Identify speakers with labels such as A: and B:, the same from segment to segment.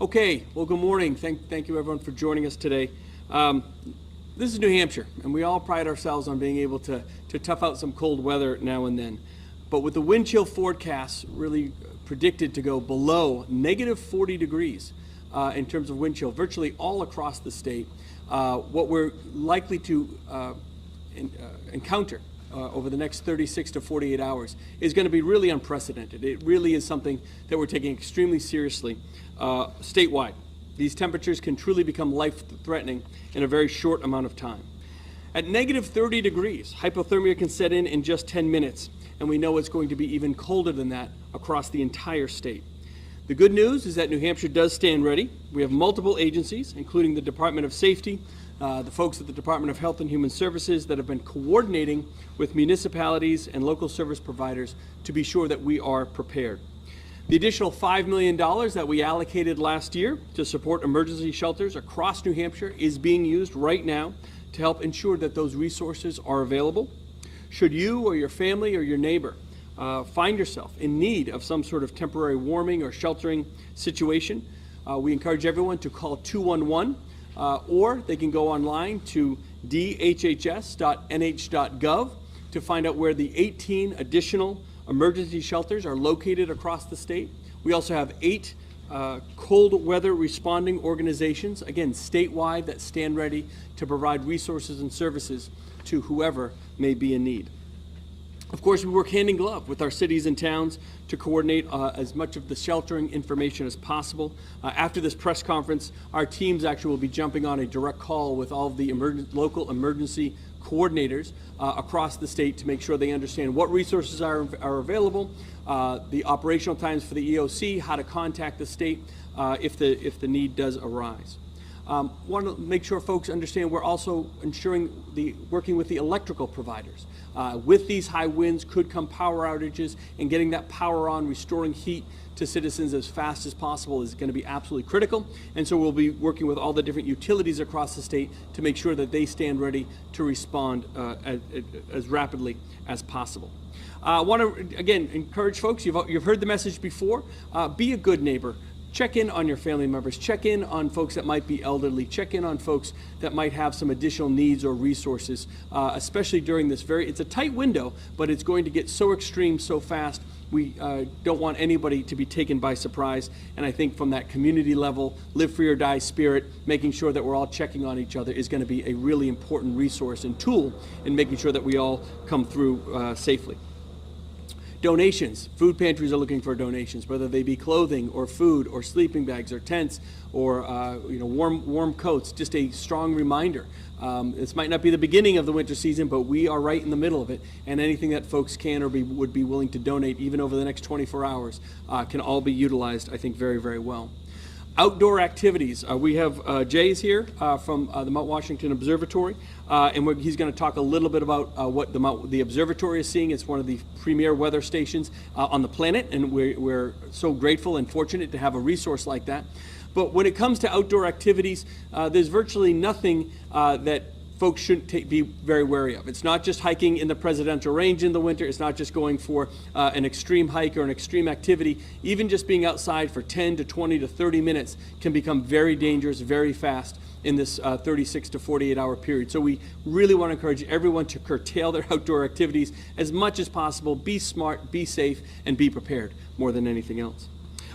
A: Okay, well, good morning. Thank you, everyone, for joining us today. This is New Hampshire, and we all pride ourselves on being able to tough out some cold weather now and then. But with the wind chill forecasts really predicted to go below negative 40 degrees in terms of wind chill, virtually all across the state, what we're likely to encounter over the next 36 to 48 hours is going to be really unprecedented. It really is something that we're taking extremely seriously statewide. These temperatures can truly become life-threatening in a very short amount of time. At negative 30 degrees, hypothermia can set in just 10 minutes, and we know it's going to be even colder than that across the entire state. The good news is that New Hampshire does stand ready. We have multiple agencies, including the Department of Safety, the folks at the Department of Health and Human Services that have been coordinating with municipalities and local service providers to be sure that we are prepared. The additional $5 million that we allocated last year to support emergency shelters across New Hampshire is being used right now to help ensure that those resources are available. Should you or your family or your neighbor find yourself in need of some sort of temporary warming or sheltering situation, we encourage everyone to call 211 or they can go online to dhhs.nh.gov to find out where the 18 additional emergency shelters are located across the state. We also have 8 cold weather responding organizations, again, statewide, that stand ready to provide resources and services to whoever may be in need. Of course, we work hand in glove with our cities and towns to coordinate as much of the sheltering information as possible. After this press conference, our teams actually will be jumping on a direct call with all of the local emergency coordinators across the state to make sure they understand what resources are available, the operational times for the EOC, how to contact the state if the need does arise. Want to make sure folks understand we're also working with the electrical providers. With these high winds could come power outages, and getting that power on, restoring heat to citizens as fast as possible is going to be absolutely critical. And so we'll be working with all the different utilities across the state to make sure that they stand ready to respond as rapidly as possible. I want to, again, encourage folks, you've heard the message before, be a good neighbor. Check in on your family members, check in on folks that might be elderly, check in on folks that might have some additional needs or resources, especially during this it's a tight window, but it's going to get so extreme so fast. We don't want anybody to be taken by surprise. And I think from that community level, live free or die spirit, making sure that we're all checking on each other is going to be a really important resource and tool in making sure that we all come through safely. Donations. Food pantries are looking for donations, whether they be clothing or food or sleeping bags or tents or warm coats. Just a strong reminder. This might not be the beginning of the winter season, but we are right in the middle of it, and anything that folks can or would be willing to donate, even over the next 24 hours, can all be utilized, I think, very, very well. Outdoor activities. We have Jay's here from the Mount Washington Observatory, and he's going to talk a little bit about what the observatory is seeing. It's one of the premier weather stations on the planet, and we're so grateful and fortunate to have a resource like that. But when it comes to outdoor activities, there's virtually nothing that folks shouldn't be very wary of. It's not just hiking in the Presidential Range in the winter. It's not just going for an extreme hike or an extreme activity. Even just being outside for 10 to 20 to 30 minutes can become very dangerous very fast in this 36 to 48 hour period. So we really want to encourage everyone to curtail their outdoor activities as much as possible. Be smart, be safe, and be prepared more than anything else.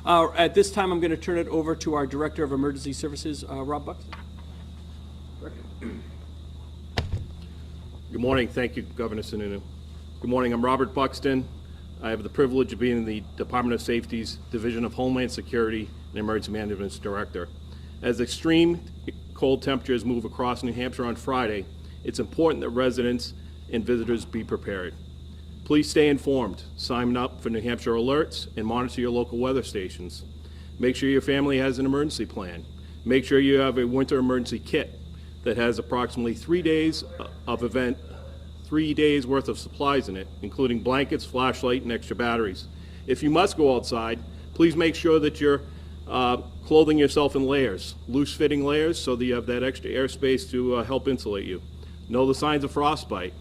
A: At this time, I'm going to turn it over to our Director of Emergency Services, Rob Buxton.
B: Good morning. Thank you, Governor Sununu. Good morning. I'm Robert Buxton. I have the privilege of being the Department of Safety's Division of Homeland Security and Emergency Management's Director. As extreme cold temperatures move across New Hampshire on Friday, it's important that residents and visitors be prepared. Please stay informed, sign up for New Hampshire alerts, and monitor your local weather stations. Make sure your family has an emergency plan. Make sure you have a winter emergency kit that has approximately 3 days worth of supplies in it, including blankets, flashlight, and extra batteries. If you must go outside, please make sure that you're clothing yourself in layers, loose-fitting layers, so that you have that extra airspace to help insulate you. Know the signs of frostbite,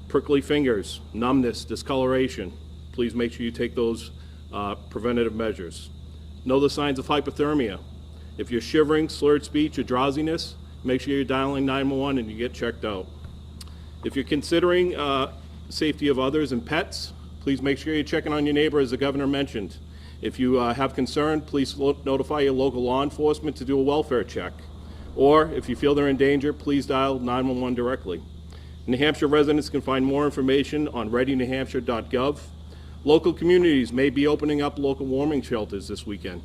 B: prickly fingers, numbness, discoloration. Please make sure you take those preventative measures. Know the signs of hypothermia. If you're shivering, slurred speech, or drowsiness, make sure you're dialing 911 and you get checked out. If you're considering safety of others and pets, please make sure you're checking on your neighbor, as the governor mentioned. If you have concern, please notify your local law enforcement to do a welfare check. Or if you feel they're in danger, please dial 911 directly. New Hampshire residents can find more information on readynewhampshire.gov. Local communities may be opening up local warming shelters this weekend.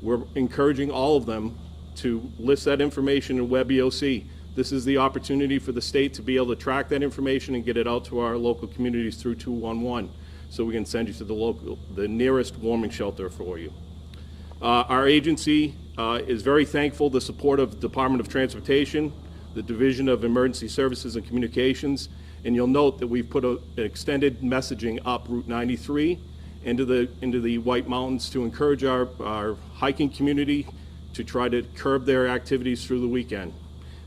B: We're encouraging all of them to list that information in WebEOC. This is the opportunity for the state to be able to track that information and get it out to our local communities through 211, so we can send you to the nearest warming shelter for you. Our agency is very thankful the support of the Department of Transportation, the Division of Emergency Services and Communications, and you'll note that we've put an extended messaging up Route 93 into the White Mountains to encourage our hiking community to try to curb their activities through the weekend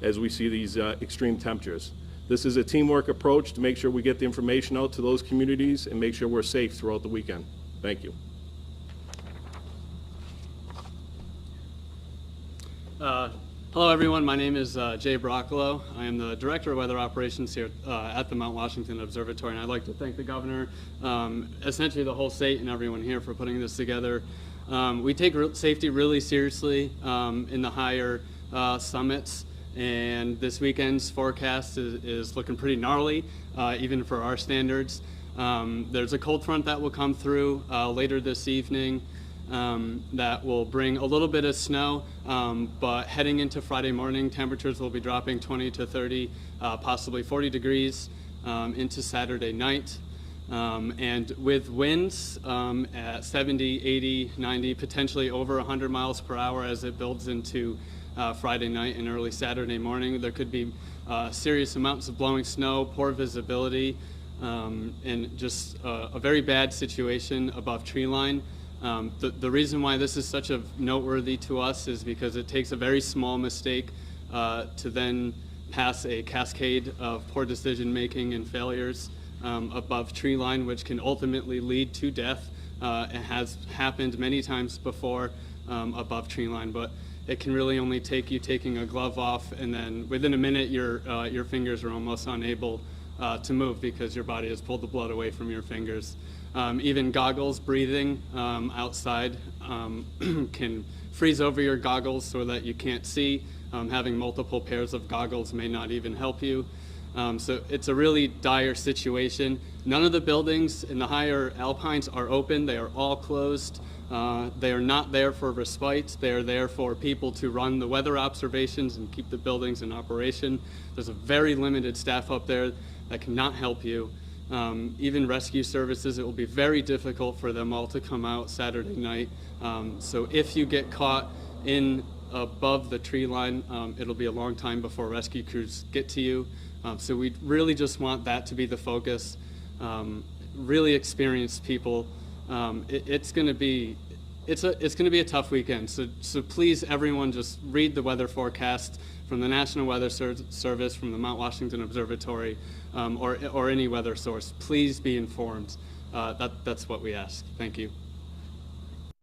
B: as we see these extreme temperatures. This is a teamwork approach to make sure we get the information out to those communities and make sure we're safe throughout the weekend. Thank you.
C: Hello everyone, my name is Jay Broccolo. I am the Director of Weather Operations here at the Mount Washington Observatory, and I'd like to thank the Governor, essentially the whole state and everyone here for putting this together. We take safety really seriously in the higher summits, and this weekend's forecast is looking pretty gnarly, even for our standards. There's a cold front that will come through later this evening. That will bring a little bit of snow, but heading into Friday morning, temperatures will be dropping 20 to 30, possibly 40 degrees into Saturday night. And with winds at 70, 80, 90, potentially over 100 miles per hour as it builds into Friday night and early Saturday morning, there could be serious amounts of blowing snow, poor visibility, and just a very bad situation above tree line. The reason why this is such a noteworthy to us is because it takes a very small mistake to then pass a cascade of poor decision making and failures above tree line, which can ultimately lead to death. It has happened many times before above tree line, but it can really only take you taking a glove off, and then within a minute your fingers are almost unable to move because your body has pulled the blood away from your fingers. Even goggles, breathing outside can freeze over your goggles so that you can't see. Having multiple pairs of goggles may not even help you. So it's a really dire situation. None of the buildings in the higher alpines are open. They are all closed. They are not there for respite. They are there for people to run the weather observations and keep the buildings in operation. There's a very limited staff up there that cannot help you. Even rescue services, it will be very difficult for them all to come out Saturday night. So if you get caught in above the tree line, it'll be a long time before rescue crews get to you. So we really just want that to be the focus. Really experienced people. It's going to be a tough weekend. So please, everyone, just read the weather forecast from the National Weather Service, from the Mount Washington Observatory, or any weather source. Please be informed. That's what we ask. Thank you.